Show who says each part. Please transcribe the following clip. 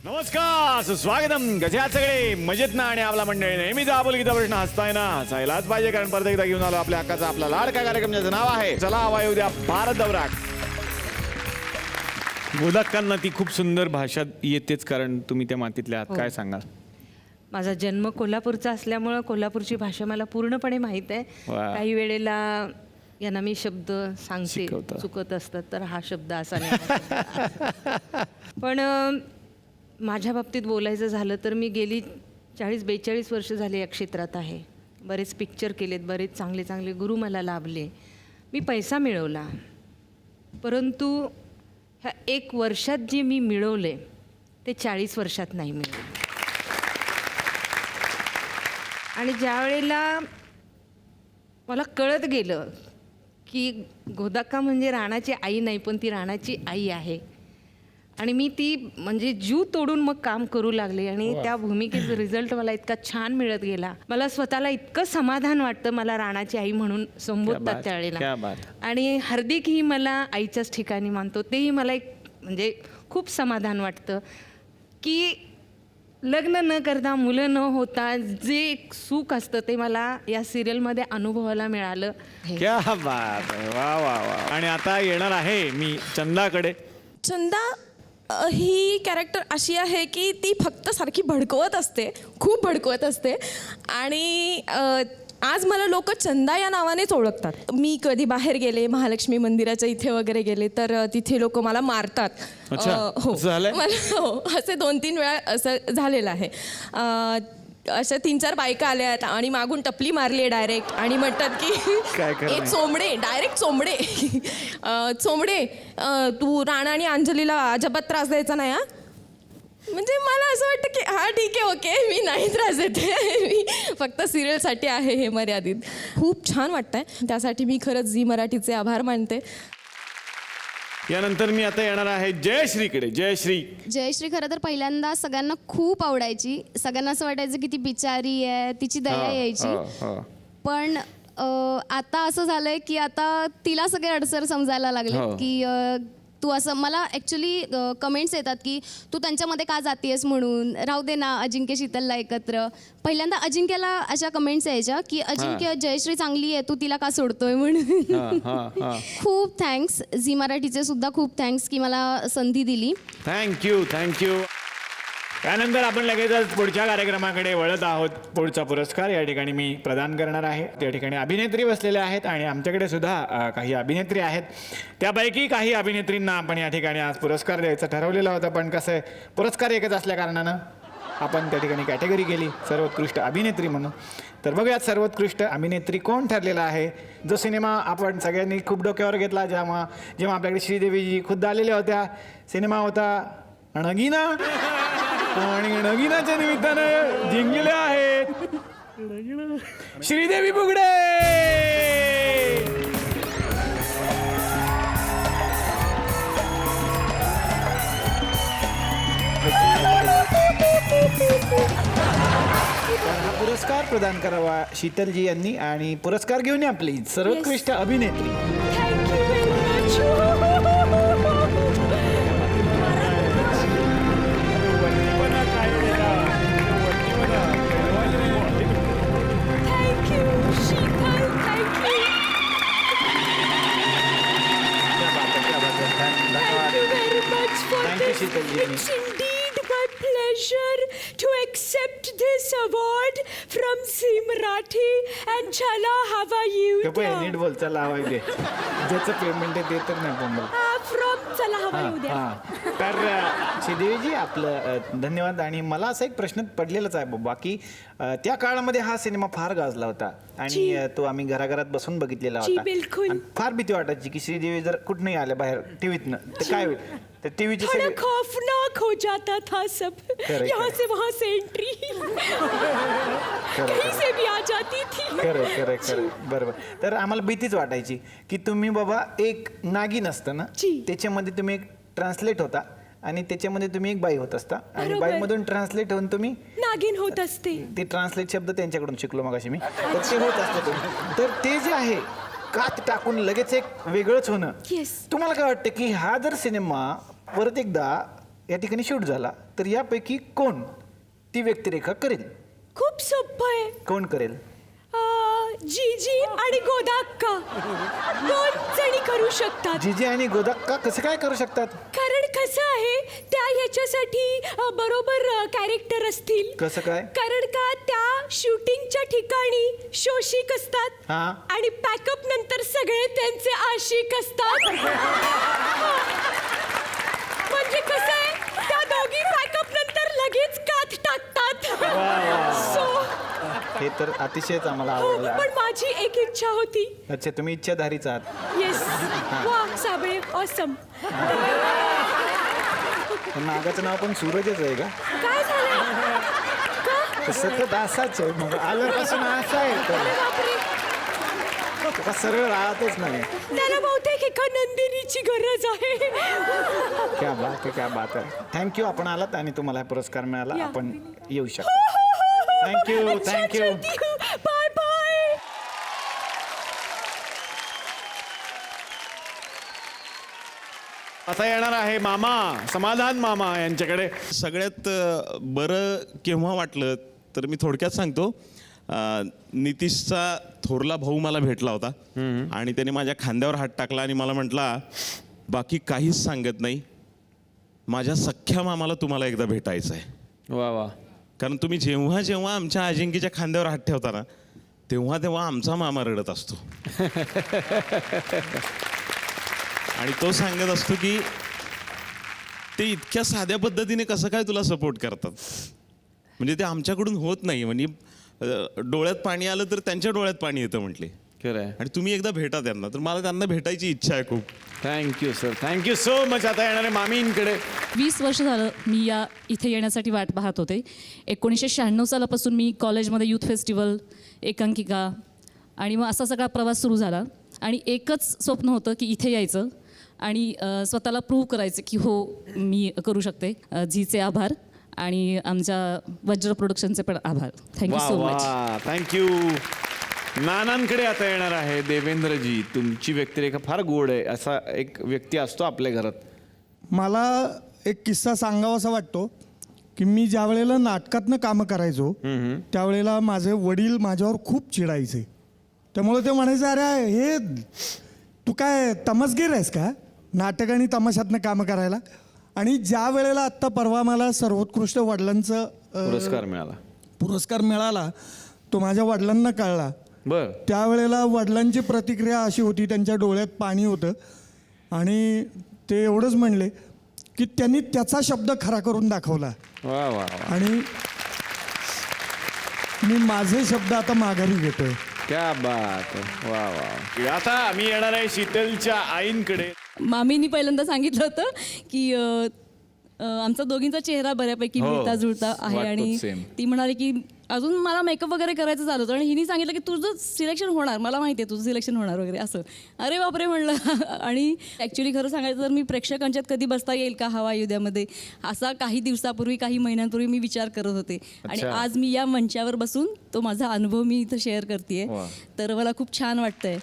Speaker 1: नमस्कार सुस्वागतम. कसे आहात सगळे? मजेत ना? आणि आपला मंडळी नेहमीच आपुलकीचा प्रश्न हसताय ना? हसायलाच पाहिजे, कारण परत एकदा घेऊन आलो आपल्या हक्काचा आपला लाडका कार्यक्रम, ज्याचं नाव आहे चला हवा येऊ द्या भारत दौरा. गोदाक्कांना ती खूप सुंदर भाषा येतेच, कारण तुम्ही त्या मातीतल्या आहात. काय सांगाल?
Speaker 2: माझा जन्म कोल्हापूरचा असल्यामुळं कोल्हापूरची भाषा मला पूर्णपणे माहीत आहे. काही वेळेला यांना मी शब्द सांगते, चुकत असतात, तर हा शब्द असा नाही. पण माझ्या बाबतीत बोलायचं झालं तर मी गेली 40-42 वर्ष झाले या क्षेत्रात आहे. बरेच पिक्चर केलेत, बरेच चांगले चांगले गुरु मला लाभले, मी पैसा मिळवला. परंतु ह्या 1 वर्षात जे मी मिळवले ते 40 वर्षात नाही मिळवले. आणि ज्या वेळेला मला कळत गेलं की गोदाक्का म्हणजे राणाची आई नाही, पण ती राणाची आई आहे, आणि मी ती म्हणजे जीव तोडून मग काम करू लागले, आणि त्या भूमिकेचा रिझल्ट मला इतका छान मिळत गेला. मला स्वतःला इतकं समाधान वाटतं, मला राणाची आई म्हणून संबोधतात त्यावेळेला. आणि हार्दिक ही मला आईच्याच ठिकाणी मानतो, तेही मला एक म्हणजे खूप समाधान वाटतं की लग्न न करता, मुलं न होता जे एक सुख असतं ते मला या सिरियलमध्ये अनुभवायला मिळालं.
Speaker 1: क्या बात आहे. वा वा वा. आणि आता येणार आहे मी चंदाकडे.
Speaker 3: चंदा ही कॅरेक्टर अशी आहे की ती फक्त सारखी भडकवत असते, खूप भडकवत असते, आणि आज मला लोक चंदा या नावानेच ओळखतात. मी कधी बाहेर गेले, महालक्ष्मी मंदिराच्या इथे वगैरे गेले, तर तिथे लोक मला मारतात. हो, असे 2-3 वेळा असं झालेलं आहे. अशा 3-4 बायका आल्या आहेत आणि मागून टपली मारली आहे डायरेक्ट, आणि म्हणतात की ए चोंबडे, डायरेक्ट चोंबडे, चोंबडे तू राणा आणि अंजलीला अजिबात त्रास द्यायचा नाही. हा, म्हणजे मला असं वाटतं की हा ठीक आहे, ओके, मी नाही त्रास देते, मी फक्त सिरियलसाठी आहे हे मर्यादित. खूप छान वाटतंय, त्यासाठी मी खरंच झी मराठीचे आभार मानते.
Speaker 1: यानंतर मी आता येणार आहे जयश्रीकडे. जयश्री
Speaker 4: खरं तर पहिल्यांदा सगळ्यांना खूप आवडायची. सगळ्यांना असं वाटायचं की ती बिचारी आहे, तिची दया यायची. पण आता असं झालंय की आता तिला सगळे अडसर समजायला लागले की तू असं, मला ॲक्च्युली कमेंट्स येतात की तू त्यांच्यामध्ये का जातीयस म्हणून, राहू दे ना अजिंक्य शीतलला एकत्र. पहिल्यांदा अजिंक्यला अशा कमेंट्स यायच्या की अजिंक्य जयश्री चांगली आहे, तू तिला का सोडतोय म्हणून. खूप थँक्स, झी मराठीचे सुद्धा खूप थँक्स की मला संधी दिली.
Speaker 1: थँक्यू. त्यानंतर आपण लगेचच पुढच्या कार्यक्रमाकडे वळत आहोत. पुढचा पुरस्कार या ठिकाणी मी प्रदान करणार आहे. त्या ठिकाणी अभिनेत्री बसलेल्या आहेत, आणि आमच्याकडे सुद्धा काही अभिनेत्री आहेत. त्यापैकी काही अभिनेत्रींना आपण या ठिकाणी आज पुरस्कार द्यायचं ठरवलेलं होतं, पण कसं आहे, पुरस्कार एकच असल्या कारणानं आपण त्या ठिकाणी कॅटेगरी केली सर्वोत्कृष्ट अभिनेत्री म्हणून. तर बघूयात सर्वोत्कृष्ट अभिनेत्री कोण ठरलेला आहे. जो सिनेमा आपण सगळ्यांनी खूप डोक्यावर घेतला, जेव्हा आपल्याकडे श्रीदेवीजी खुद्द आलेल्या होत्या, सिनेमा होता नगीना, आणि नगीनाच्या निमित्तानं जिंकलेले आहेत श्रीदेवी बुगडे. हा पुरस्कार प्रदान करावा शीतलजी यांनी, आणि पुरस्कार घेऊन या प्लीज. सर्वोत्कृष्ट अभिनेत्री.
Speaker 5: It's indeed my pleasure to accept this award from Zee Marathi and Chala Hava Yeeu Dya.
Speaker 1: नीट बोल, चला हवा येऊ दे. ज्याचं पेमेंट आहे ते तर नाही बोंबल.
Speaker 5: From Chala Hava Yeeu Dya.
Speaker 1: तर श्रीदेवीजी आपलं धन्यवाद. आणि मला असा एक प्रश्न पडलेलाच आहे बाबा की त्या काळामध्ये हा सिनेमा फार गाजला होता, आणि तो आम्ही घराघरात बसून बघितलेला होता.
Speaker 5: बिलकुल.
Speaker 1: फार भीती वाटायची की श्रीदेवी जर कुठनंही आल्या बाहेर टीव्हीतनं तर काय होईल. तर टीव्हीचे
Speaker 5: थोड़ा खौफनाक हो जाता था सब. यहाँ से वहाँ से एंट्री कहीं से भी आ जाती थी.
Speaker 1: खरं बरोबर. तर आम्हाला भीतीच वाटायची की तुम्ही बाबा एक नागिन असतं ना, त्याच्यामध्ये तुम्ही एक ट्रान्सलेट होता, आणि त्याच्यामध्ये तुम्ही एक बाई होत असता, आणि बाईमधून ट्रान्सलेट होऊन तुम्ही
Speaker 5: नागिन होत असते.
Speaker 1: ते ट्रान्सलेट शब्द त्यांच्याकडून शिकलो मगाशी मी. तर ते होत असतं तुम्ही. तर ते जे आहे कात टाकून लगेच एक वेगळंच होणं. तुम्हाला काय वाटतं की हा जर सिनेमा परत एकदा या ठिकाणी शूट झाला तर यापैकी कोण ती व्यक्तिरेखा करेल?
Speaker 5: खूप सोपं आहे.
Speaker 1: कोण करेल?
Speaker 5: जीजी आणि गोदाक्का 2 जणी करू शकतात.
Speaker 1: जीजी आणि गोदाक्का कसं काय करू शकतात?
Speaker 5: कारण कसं आहे, त्या ह्याच्यासाठी बरोबर कॅरेक्टर असतील.
Speaker 1: कसं काय?
Speaker 5: कारण का त्या शूटिंगच्या ठिकाणी शोषिक असतात
Speaker 1: हा.
Speaker 5: आणि पॅकअप नंतर सगळे त्यांचे आशिक असतात. म्हणजे कसं आहे, त्या दोघी पॅकअप नंतर लगेच कात टाकतात. सो
Speaker 1: हे तर अतिशयच आम्हाला
Speaker 5: हो,
Speaker 1: आवडलं.
Speaker 5: पण माझी एक इच्छा होती.
Speaker 1: अच्छा, तुम्ही इच्छाधारीच आहात.
Speaker 5: येस, वा साबळे, ऑसम.
Speaker 1: पण नागाचं नाव पण सूरजच आहे का?
Speaker 5: काय झालं? का?
Speaker 1: सतत असाच आहे, मग आल्यापासून असं आहे
Speaker 5: अरे बापरे,
Speaker 1: का सरळ राहतच नाही.
Speaker 5: त्याला बहुतेक एका नंदिनीची गरज आहे.
Speaker 1: क्या बात आहे, क्या बात आहे. थँक्यू, आपण आलात आणि तुम्हाला हा पुरस्कार मिळाला.
Speaker 5: या.
Speaker 1: आपण येऊ शकतो. Thank you, thank you.
Speaker 5: Bye bye.
Speaker 1: आता येणार आहे मामा, समाधान मामा यांच्याकडे.
Speaker 6: सगळ्यात बरं केव्हा वाटलं तर मी थोडक्यात सांगतो. नितीशचा थोरला भाऊ मला भेटला होता आणि त्याने माझ्या खांद्यावर हात टाकला आणि मला म्हटला, बाकी काहीच सांगत नाही, माझ्या सख्ख्या मामाला तुम्हाला एकदा भेटायचं आहे.
Speaker 7: वा वा.
Speaker 6: कारण तुम्ही जेव्हा जेव्हा आमच्या अजिंक्यच्या खांद्यावर हात ठेवता ना, तेव्हा तेव्हा आमचा मामा रडत असतो. आणि तो सांगत असतो की ते इतक्या साध्या पद्धतीने कसं काय तुला सपोर्ट करतात, म्हणजे ते आमच्याकडून होत नाही. म्हणजे डोळ्यात पाणी आलं तर त्यांच्या डोळ्यात पाणी येतं म्हटले.
Speaker 7: खरं आहे.
Speaker 6: आणि तुम्ही एकदा भेटा त्यांना, तर मला त्यांना भेटायची इच्छा आहे खूप.
Speaker 7: Thank you sir.
Speaker 1: Thank you so much. आता येणार आहे मामींकडे.
Speaker 8: 20 वर्ष झालं मी इथे येण्यासाठी वाट पाहत होते. 1996 सालापासून मी कॉलेजमध्ये यूथ फेस्टिवल, एकांकिका आणि मग असा सगळा प्रवास सुरू झाला. आणि एकच स्वप्न होतं की इथे यायचं आणि स्वतःला प्रूव्ह करायचं की हो मी करू शकते. झीचे आभार आणि आमच्या वज्र प्रोडक्शनचे पण आभार. Thank you so much.
Speaker 7: थँक्यू. नानांकडे आता येणार आहे देवेंद्रजी. तुमची व्यक्तिरेखा फार गोड आहे. असा एक व्यक्ती असतो आपल्या घरात.
Speaker 9: मला एक किस्सा सांगावासा वाटतो की मी ज्या वेळेला नाटकातनं कामं करायचो त्यावेळेला माझे वडील माझ्यावर खूप चिडायचे. त्यामुळे ते म्हणायचे, अरे हे तू काय तमसगीर आहेस का नाटक आणि तमाशातनं कामं करायला. आणि ज्या वेळेला आत्ता परवा मला सर्वोत्कृष्ट वडिलांचं पुरस्कार मिळाला, तो माझ्या वडिलांना कळला.
Speaker 7: बर.
Speaker 9: त्यावेळेला वडिलांची प्रतिक्रिया अशी होती, त्यांच्या डोळ्यात पाणी होतं आणि ते एवढंच म्हणले की त्यांनी त्याचा शब्द खरा करून दाखवला.
Speaker 7: वा वा वा.
Speaker 9: आणि मी माझे शब्द आता माघारी घेतोय.
Speaker 7: क्या बात आहे. वा वा.
Speaker 1: आता मी येणार आहे शीतलच्या आईंकडे.
Speaker 8: मामींनी पहिल्यांदा सांगितलं होतं की आमचा दोघींचा चेहरा बऱ्यापैकी
Speaker 7: हो.
Speaker 8: मिळता जुळता आहे.
Speaker 7: वाटतोच
Speaker 8: आणि
Speaker 7: same.
Speaker 8: ती म्हणाली की अजून मला मेकअप वगैरे करायचं झालं होतं आणि हिने सांगितलं की तुझं सिलेक्शन होणार, मला माहिती आहे तुझं सिलेक्शन होणार वगैरे असं. अरे बापरे म्हणलं. आणि ॲक्च्युली खरं सांगायचं तर मी प्रेक्षकांच्यात कधी बसता येईल का हवा युद्धामध्ये असा काही दिवसापूर्वी, काही महिन्यांपूर्वी मी विचार करत होते. आणि आज मी या मंचावर बसून तो माझा अनुभव मी इथं शेअर करते. तर मला खूप छान वाटतंय.